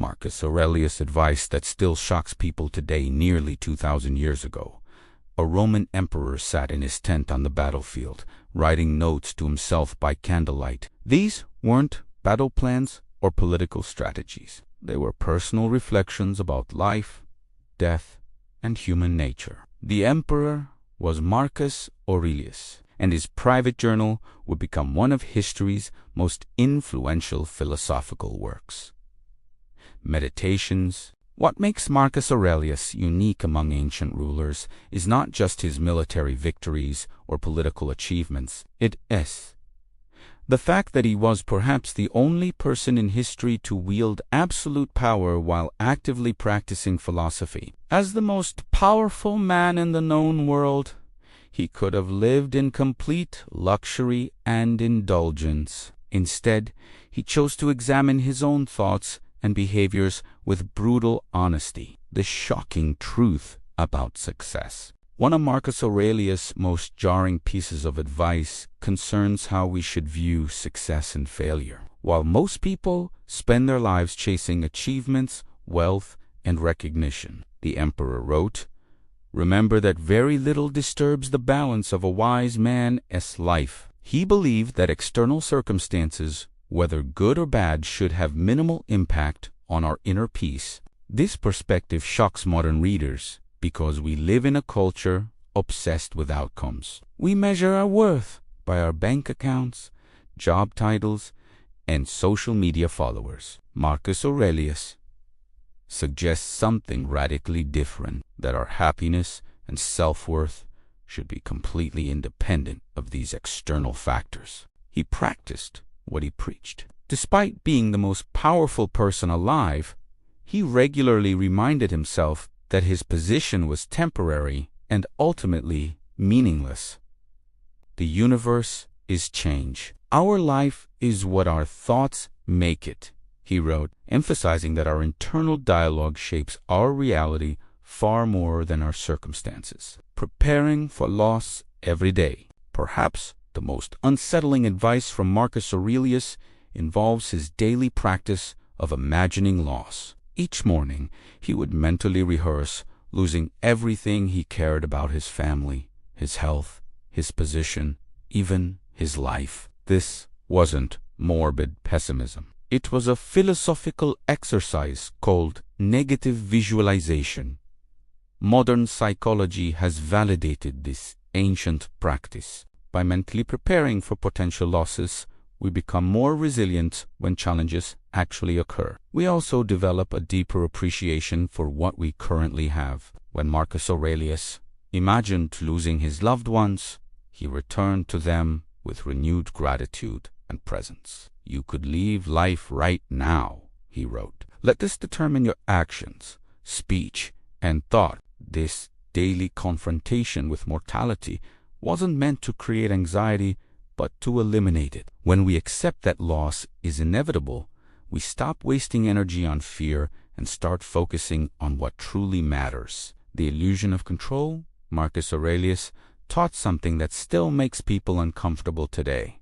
Marcus Aurelius' advice that still shocks people today nearly 2,000 years ago. A Roman emperor sat in his tent on the battlefield, writing notes to himself by candlelight. These weren't battle plans or political strategies. They were personal reflections about life, death, and human nature. The emperor was Marcus Aurelius, and his private journal would become one of history's most influential philosophical works. Meditations. What makes Marcus Aurelius unique among ancient rulers is not just his military victories or political achievements. It is the fact that he was perhaps the only person in history to wield absolute power while actively practicing philosophy. As the most powerful man in the known world, he could have lived in complete luxury and indulgence. Instead, he chose to examine his own thoughts and behaviors with brutal honesty. The shocking truth about success. One of Marcus Aurelius' most jarring pieces of advice concerns how we should view success and failure. While most people spend their lives chasing achievements, wealth, and recognition, the emperor wrote, "Remember that very little disturbs the balance of a wise man's life." He believed that external circumstances, whether good or bad, should have minimal impact on our inner peace. This perspective shocks modern readers because we live in a culture obsessed with outcomes. We measure our worth by our bank accounts, job titles, and social media followers. Marcus Aurelius suggests something radically different, that our happiness and self-worth should be completely independent of these external factors. He practiced what he preached. Despite being the most powerful person alive, he regularly reminded himself that his position was temporary and ultimately meaningless. The universe is change. Our life is what our thoughts make it, he wrote, emphasizing that our internal dialogue shapes our reality far more than our circumstances. Preparing for loss every day. Perhaps the most unsettling advice from Marcus Aurelius involves his daily practice of imagining loss. Each morning, he would mentally rehearse losing everything he cared about: his family, his health, his position, even his life. This wasn't morbid pessimism. It was a philosophical exercise called negative visualization. Modern psychology has validated this ancient practice. By mentally preparing for potential losses, we become more resilient when challenges actually occur. We also develop a deeper appreciation for what we currently have. When Marcus Aurelius imagined losing his loved ones, he returned to them with renewed gratitude and presence. "You could leave life right now," he wrote. "Let this determine your actions, speech, and thought." This daily confrontation with mortality wasn't meant to create anxiety, but to eliminate it. When we accept that loss is inevitable, we stop wasting energy on fear and start focusing on what truly matters. The illusion of control. Marcus Aurelius taught something that still makes people uncomfortable today.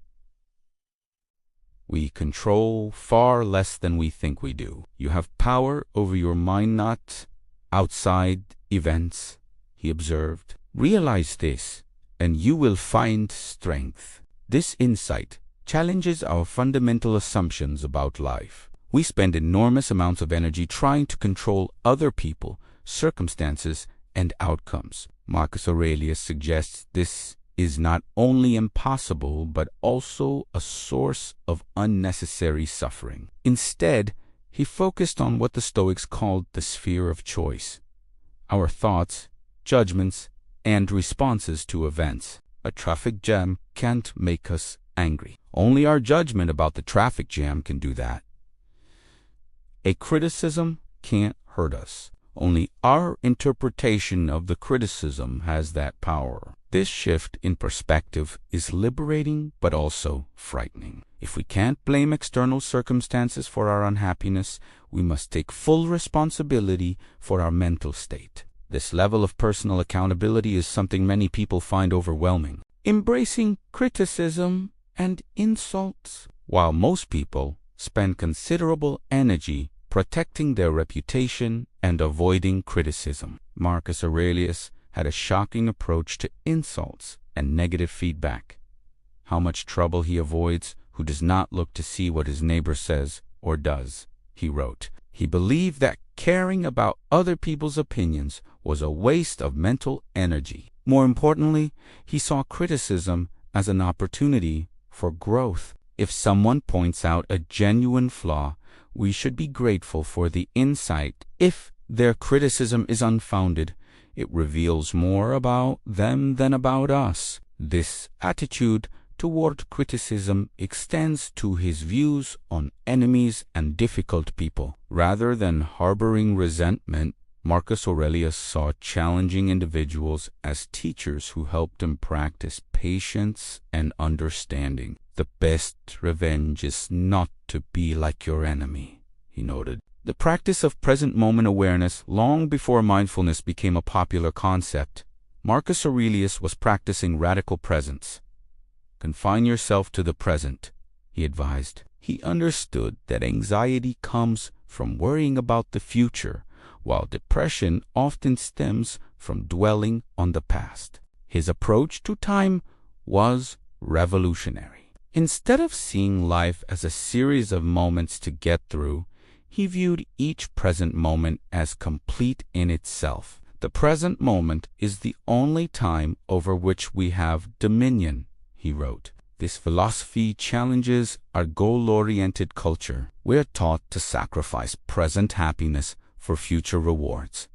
We control far less than we think we do. You have power over your mind, not outside events, he observed. Realize this, and you will find strength. This insight challenges our fundamental assumptions about life. We spend enormous amounts of energy trying to control other people, circumstances, and outcomes. Marcus Aurelius suggests this is not only impossible, but also a source of unnecessary suffering. Instead, he focused on what the Stoics called the sphere of choice: our thoughts, judgments, and responses to events. A traffic jam can't make us angry. Only our judgment about the traffic jam can do that. A criticism can't hurt us. Only our interpretation of the criticism has that power. This shift in perspective is liberating, but also frightening. If we can't blame external circumstances for our unhappiness, we must take full responsibility for our mental state. This level of personal accountability is something many people find overwhelming. Embracing criticism and insults. While most people spend considerable energy protecting their reputation and avoiding criticism. Marcus Aurelius had a shocking approach to insults and negative feedback. How much trouble he avoids who does not look to see what his neighbor says or does, he wrote. He believed that caring about other people's opinions was a waste of mental energy. More importantly, he saw criticism as an opportunity for growth. If someone points out a genuine flaw, we should be grateful for the insight. If their criticism is unfounded, it reveals more about them than about us. This attitude toward criticism extends to his views on enemies and difficult people. Rather than harboring resentment, Marcus Aurelius saw challenging individuals as teachers who helped him practice patience and understanding. The best revenge is not to be like your enemy, he noted. The practice of present moment awareness, long before mindfulness became a popular concept, Marcus Aurelius was practicing radical presence. Confine yourself to the present, he advised. He understood that anxiety comes from worrying about the future, while depression often stems from dwelling on the past. His approach to time was revolutionary. Instead of seeing life as a series of moments to get through, he viewed each present moment as complete in itself. The present moment is the only time over which we have dominion, he wrote. This philosophy challenges our goal-oriented culture. We are taught to sacrifice present happiness for future rewards,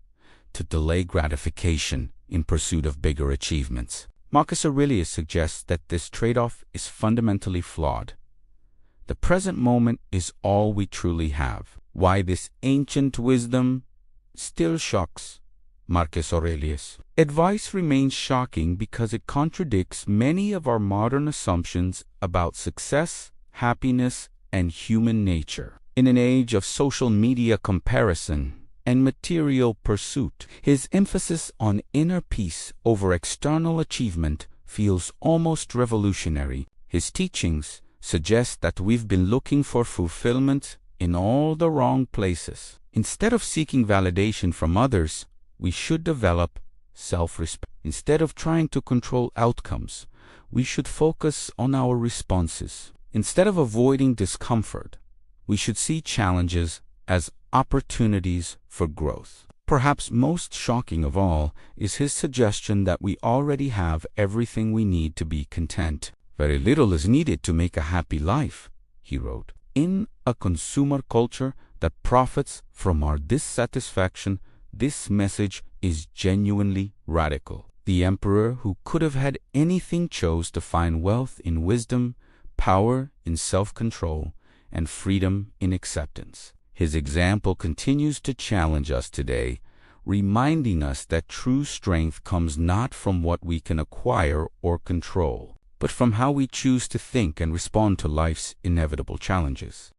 to delay gratification in pursuit of bigger achievements. Marcus Aurelius suggests that this trade-off is fundamentally flawed. The present moment is all we truly have. Why this ancient wisdom still shocks Marcus Aurelius. Advice remains shocking because it contradicts many of our modern assumptions about success, happiness, and human nature. In an age of social media comparison and material pursuit, his emphasis on inner peace over external achievement feels almost revolutionary. His teachings suggest that we've been looking for fulfillment in all the wrong places. Instead of seeking validation from others, we should develop self-respect. Instead of trying to control outcomes, we should focus on our responses. Instead of avoiding discomfort, we should see challenges as opportunities for growth. Perhaps most shocking of all is his suggestion that we already have everything we need to be content. Very little is needed to make a happy life, he wrote. In a consumer culture that profits from our dissatisfaction, this message is genuinely radical. The emperor who could have had anything chose to find wealth in wisdom, power in self-control, and freedom in acceptance. His example continues to challenge us today, reminding us that true strength comes not from what we can acquire or control, but from how we choose to think and respond to life's inevitable challenges.